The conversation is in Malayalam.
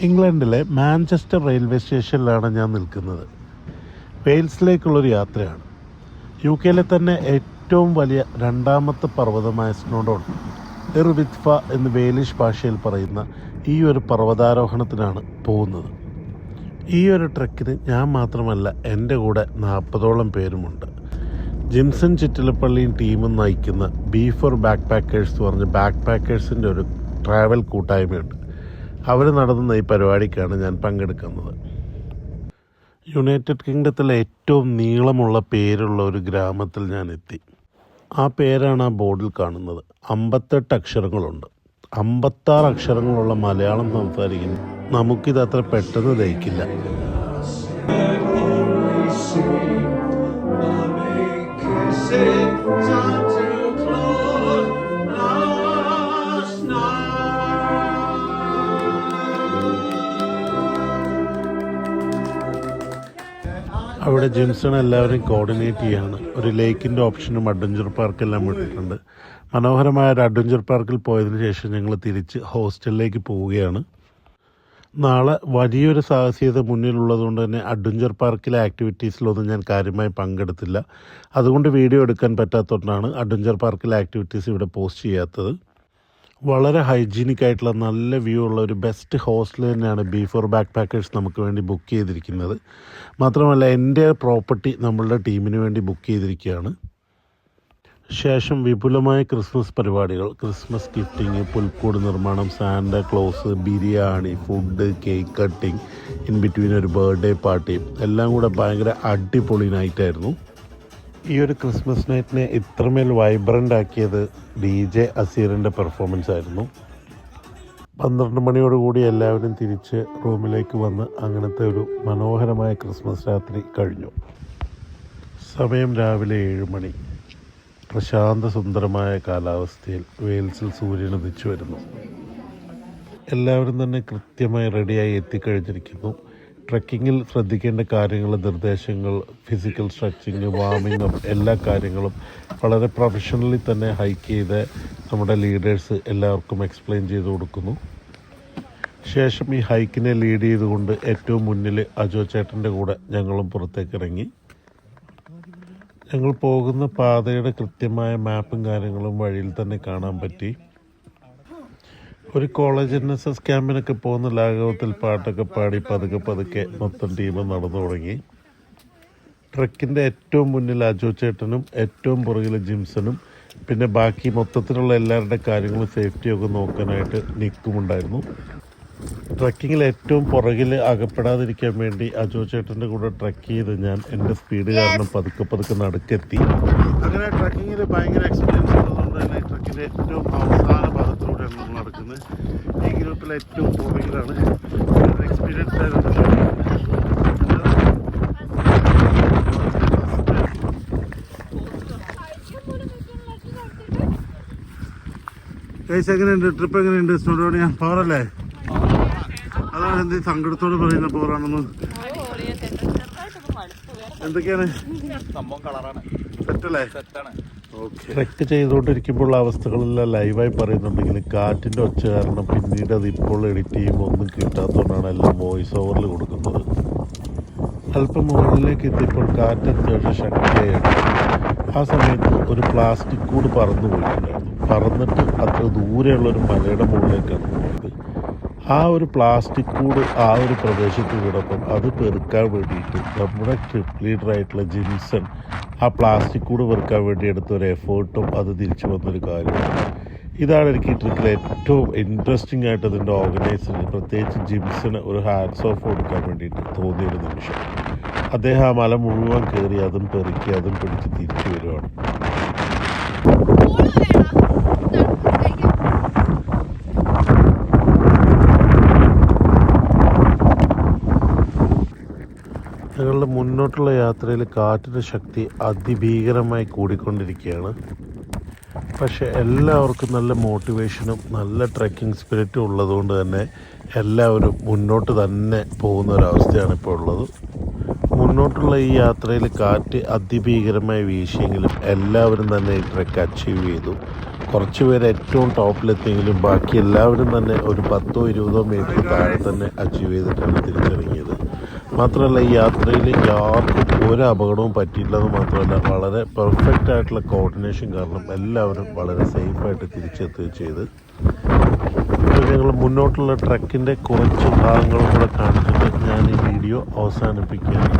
ഇംഗ്ലണ്ടിലെ മാഞ്ചസ്റ്റർ റെയിൽവേ സ്റ്റേഷനിലാണ് ഞാൻ നിൽക്കുന്നത്. വെയിൽസിലേക്കുള്ളൊരു യാത്രയാണ്. UK തന്നെ ഏറ്റവും വലിയ രണ്ടാമത്തെ പർവ്വതമായ സ്നോഡോൺ ഇർവിത്ഫ എന്ന് വെയിലിഷ് ഭാഷയിൽ പറയുന്ന ഈ ഒരു പർവ്വതാരോഹണത്തിനാണ് പോകുന്നത്. ഈ ഒരു ട്രെക്കിന് ഞാൻ മാത്രമല്ല, എൻ്റെ കൂടെ 40ഓളം പേരുമുണ്ട്. ജിംസൺ ചിറ്റിലപ്പള്ളിയും ടീമും നയിക്കുന്ന B4 ബാക്ക് പാക്കേഴ്സ് എന്ന് പറഞ്ഞ ബാക്ക് പാക്കേഴ്സിൻ്റെ ഒരു ട്രാവൽ കൂട്ടായ്മയുണ്ട്. അവർ നടത്തുന്ന ഈ പരിപാടിക്കാണ് ഞാൻ പങ്കെടുക്കുന്നത്. യുണൈറ്റഡ് കിങ്ഡത്തിലെ ഏറ്റവും നീളമുള്ള പേരുള്ള ഒരു ഗ്രാമത്തിൽ ഞാൻ എത്തി. ആ പേരാണ് ആ ബോർഡിൽ കാണുന്നത്. 58 അക്ഷരങ്ങളുണ്ട്. 56 അക്ഷരങ്ങളുള്ള മലയാളം സംസാരിക്കുന്നു. നമുക്കിത് അത്ര പെട്ടെന്ന് ദഹിക്കില്ല. അവിടെ ജിംസൺ എല്ലാവരും കോർഡിനേറ്റ് ചെയ്യാണ്. ഒരു ലേക്കിൻ്റെ ഓപ്ഷനും അഡ്വഞ്ചർ പാർക്കെല്ലാം വിട്ടിട്ടുണ്ട്. മനോഹരമായ ഒരു അഡ്വഞ്ചർ പാർക്കിൽ പോയതിന് ശേഷം ഞങ്ങൾ തിരിച്ച് ഹോസ്റ്റലിലേക്ക് പോവുകയാണ്. നാളെ വലിയൊരു സാഹസികത മുന്നിലുള്ളതുകൊണ്ട് തന്നെ അഡ്വഞ്ചർ പാർക്കിലെ ആക്ടിവിറ്റീസിലൊന്നും ഞാൻ കാര്യമായി പങ്കെടുത്തില്ല. അതുകൊണ്ട് വീഡിയോ എടുക്കാൻ പറ്റാത്തതുകൊണ്ടാണ് അഡ്വഞ്ചർ പാർക്കിലെ ആക്ടിവിറ്റീസ് ഇവിടെ പോസ്റ്റ് ചെയ്യാത്തത്. വളരെ ഹൈജീനിക് ആയിട്ടുള്ള നല്ല വ്യൂ ഉള്ള ഒരു ബെസ്റ്റ് ഹോസ്റ്റൽ തന്നെയാണ് B4 ബാക്ക് പാക്കേഴ്സ് നമുക്ക് വേണ്ടി ബുക്ക് ചെയ്തിരിക്കുന്നത്. മാത്രമല്ല എൻ്റെ പ്രോപ്പർട്ടി നമ്മളുടെ ടീമിന് വേണ്ടി ബുക്ക് ചെയ്തിരിക്കുകയാണ്. ശേഷം വിപുലമായ ക്രിസ്മസ് പരിപാടികൾ, ക്രിസ്മസ് ഗിഫ്റ്റിംഗ്, പുൽക്കൂട് നിർമ്മാണം, Santa Claus, biryani, food, cake cutting, in between ഒരു ബർത്ത്ഡേ പാർട്ടി, എല്ലാം കൂടെ ഭയങ്കര അടിപൊളി നൈറ്റായിരുന്നു. ഈ ഒരു ക്രിസ്മസ് നൈറ്റിനെ ഇത്രമേൽ വൈബ്രൻ്റ് ആക്കിയത് DJ അസീറിൻ്റെ പെർഫോമൻസ് ആയിരുന്നു. 12 മണിയോടുകൂടി എല്ലാവരും തിരിച്ച് റൂമിലേക്ക് വന്ന് അങ്ങനത്തെ ഒരു മനോഹരമായ ക്രിസ്മസ് രാത്രി കഴിഞ്ഞു. സമയം രാവിലെ 7 മണി. പ്രശാന്ത സുന്ദരമായ കാലാവസ്ഥയിൽ വെയിൽസിൽ സൂര്യൻ ഉദിച്ചു വരുന്നു. എല്ലാവരും തന്നെ കൃത്യമായി റെഡിയായി എത്തിക്കഴിഞ്ഞിരിക്കുന്നു. ട്രക്കിങ്ങിൽ ശ്രദ്ധിക്കേണ്ട കാര്യങ്ങൾ, നിർദ്ദേശങ്ങൾ, ഫിസിക്കൽ സ്ട്രെച്ചിങ്, വാമിംഗ് അപ്പ്, എല്ലാ കാര്യങ്ങളും വളരെ പ്രൊഫഷണലി തന്നെ ഹൈക്ക് ചെയ്ത് നമ്മുടെ ലീഡേഴ്സ് എല്ലാവർക്കും എക്സ്പ്ലെയിൻ ചെയ്ത് കൊടുക്കുന്നു. ശേഷം ഈ ഹൈക്കിനെ ലീഡ് ചെയ്തുകൊണ്ട് ഏറ്റവും മുന്നിൽ അജോ ചേട്ടൻ്റെ കൂടെ ഞങ്ങളും പുറത്തേക്ക് ഇറങ്ങി. ഞങ്ങൾ പോകുന്ന പാതയുടെ കൃത്യമായ മാപ്പും കാര്യങ്ങളും വഴിയിൽ തന്നെ കാണാൻ പറ്റി. ഒരു കോളേജ് NSS ക്യാമ്പിനൊക്കെ പോകുന്ന ലാഘവത്തിൽ പാട്ടൊക്കെ പാടി പതുക്കെ മൊത്തം ടീം നടന്നു തുടങ്ങി. ട്രക്കിൻ്റെ ഏറ്റവും മുന്നിൽ അജോ ചേട്ടനും ഏറ്റവും പുറകിൽ ജിംസണും പിന്നെ ബാക്കി മൊത്തത്തിലുള്ള എല്ലാവരുടെ കാര്യങ്ങളും സേഫ്റ്റിയൊക്കെ നോക്കാനായിട്ട് നിൽക്കുമുണ്ടായിരുന്നു. ട്രക്കിങ്ങിൽ ഏറ്റവും പുറകിൽ അകപ്പെടാതിരിക്കാൻ വേണ്ടി അജോ ചേട്ടൻ്റെ കൂടെ ട്രക്ക് ചെയ്ത് ഞാൻ എൻ്റെ സ്പീഡ് കാരണം പതുക്കെ നടുക്കെത്തി. അങ്ങനെ ട്രക്കിങ്ങിൽ ഭയങ്കര എക്സ്പീരിയൻസ് ഉള്ളതുകൊണ്ട് തന്നെ ട്രക്കിൻ്റെ ഏറ്റവും അവസാന ഭാഗത്തിലൂടെയാണ് നമ്മൾ നടക്കുന്നത്. ഈ ഗ്രൂപ്പിൽ ഏറ്റവും പുറകിലാണ്. എക്സ്പീരിയൻസ് ആയിരുന്നു. എങ്ങനെയുണ്ട് ട്രിപ്പ്? എങ്ങനെയുണ്ട്? സ്നോഡോണിയ പവറല്ലേ? അതാണ് എന്ത് സങ്കടത്തോട് പറയുന്ന പവറാണെന്ന്. എന്തൊക്കെയാണ് സെറ്റല്ലേ? ട്രെക്ക് ചെയ്തുകൊണ്ടിരിക്കുമ്പോൾ അവസ്ഥകളെല്ലാം ലൈവായി പറയുന്നുണ്ടെങ്കിൽ കാറ്റിൻ്റെ ഒച്ച കാരണം പിന്നീട് അത് ഇപ്പോൾ എഡിറ്റ് ചെയ്യുമ്പോൾ ഒന്നും കിട്ടാത്തതുകൊണ്ടാണ് എല്ലാം വോയിസ് ഓവറിൽ കൊടുക്കുന്നത്. അല്പം മുകളിലേക്ക് എത്തിയപ്പോൾ കാറ്റ് അത്യാവശ്യം ശക്തിയായിട്ട് ആ സമയത്ത് ഒരു പ്ലാസ്റ്റിക് കൂട് പറന്നു പോയിട്ടുണ്ടായിരുന്നു. പറന്നിട്ട് അത്ര ദൂരെയുള്ളൊരു മലയുടെ മുകളിലേക്കാണ് പോയത്. ആ ഒരു പ്ലാസ്റ്റിക് കൂട് ആ ഒരു പ്രദേശത്ത് വീടപ്പം അത് പെറുക്കാൻ വേണ്ടിയിട്ട് നമ്മുടെ ട്രിപ്പ് ലീഡറായിട്ടുള്ള ജിംസൺ ആ പ്ലാസ്റ്റിക് കൂട് പെറുക്കാൻ വേണ്ടി എടുത്തൊരു എഫേർട്ടും അത് തിരിച്ചു വന്നൊരു കാര്യമാണ്. ഇതാണ് എനിക്ക് ഈ ട്രിപ്പിൽ ഏറ്റവും ഇൻട്രസ്റ്റിംഗ് ആയിട്ട് അതിൻ്റെ ഓർഗനൈസറിന്, പ്രത്യേകിച്ച് ജിംസന് ഒരു ഹാൻഡ്സ് ഓഫ് കൊടുക്കാൻ വേണ്ടിയിട്ട് തോന്നിയൊരു നിമിഷം. അദ്ദേഹം ആ മല മുഴുവൻ കയറി അതും പെറുക്കി അതും പിടിച്ച് തിരിച്ചു വരുവാണ്. ഞങ്ങളുടെ മുന്നോട്ടുള്ള യാത്രയിൽ കാറ്റിൻ്റെ ശക്തി അതിഭീകരമായി കൂടിക്കൊണ്ടിരിക്കുകയാണ്. പക്ഷേ എല്ലാവർക്കും നല്ല മോട്ടിവേഷനും നല്ല ട്രെക്കിംഗ് സ്പിരിറ്റും ഉള്ളതുകൊണ്ട് തന്നെ എല്ലാവരും മുന്നോട്ട് തന്നെ പോകുന്ന ഒരവസ്ഥയാണ് ഇപ്പോൾ ഉള്ളത്. മുന്നോട്ടുള്ള ഈ യാത്രയിൽ കാറ്റ് അതിഭീകരമായി വീശിയെങ്കിലും എല്ലാവരും തന്നെ ഈ ട്രെക്ക് അച്ചീവ് ചെയ്തു. കുറച്ച് പേര് ഏറ്റവും ടോപ്പിലെത്തിയെങ്കിലും ബാക്കി എല്ലാവരും തന്നെ ഒരു 10-20 മീറ്റർ താഴെ തന്നെ അച്ചീവ് ചെയ്തിട്ടാണ് തിരിച്ചിറങ്ങിയത്. മാത്രമല്ല ഈ യാത്രയിൽ ആർക്കും ഒരു അപകടവും പറ്റിയില്ലെന്ന് മാത്രമല്ല വളരെ പെർഫെക്റ്റ് ആയിട്ടുള്ള കോർഡിനേഷൻ കാരണം എല്ലാവരും വളരെ സേഫായിട്ട് തിരിച്ചെത്തുകയും ചെയ്ത്. അപ്പോൾ ഞങ്ങൾ മുന്നോട്ടുള്ള ട്രക്കിൻ്റെ കുറച്ച് ഭാഗങ്ങളും കൂടെ കാണിച്ചിട്ട് ഞാൻ ഈ വീഡിയോ അവസാനിപ്പിക്കുകയാണ്.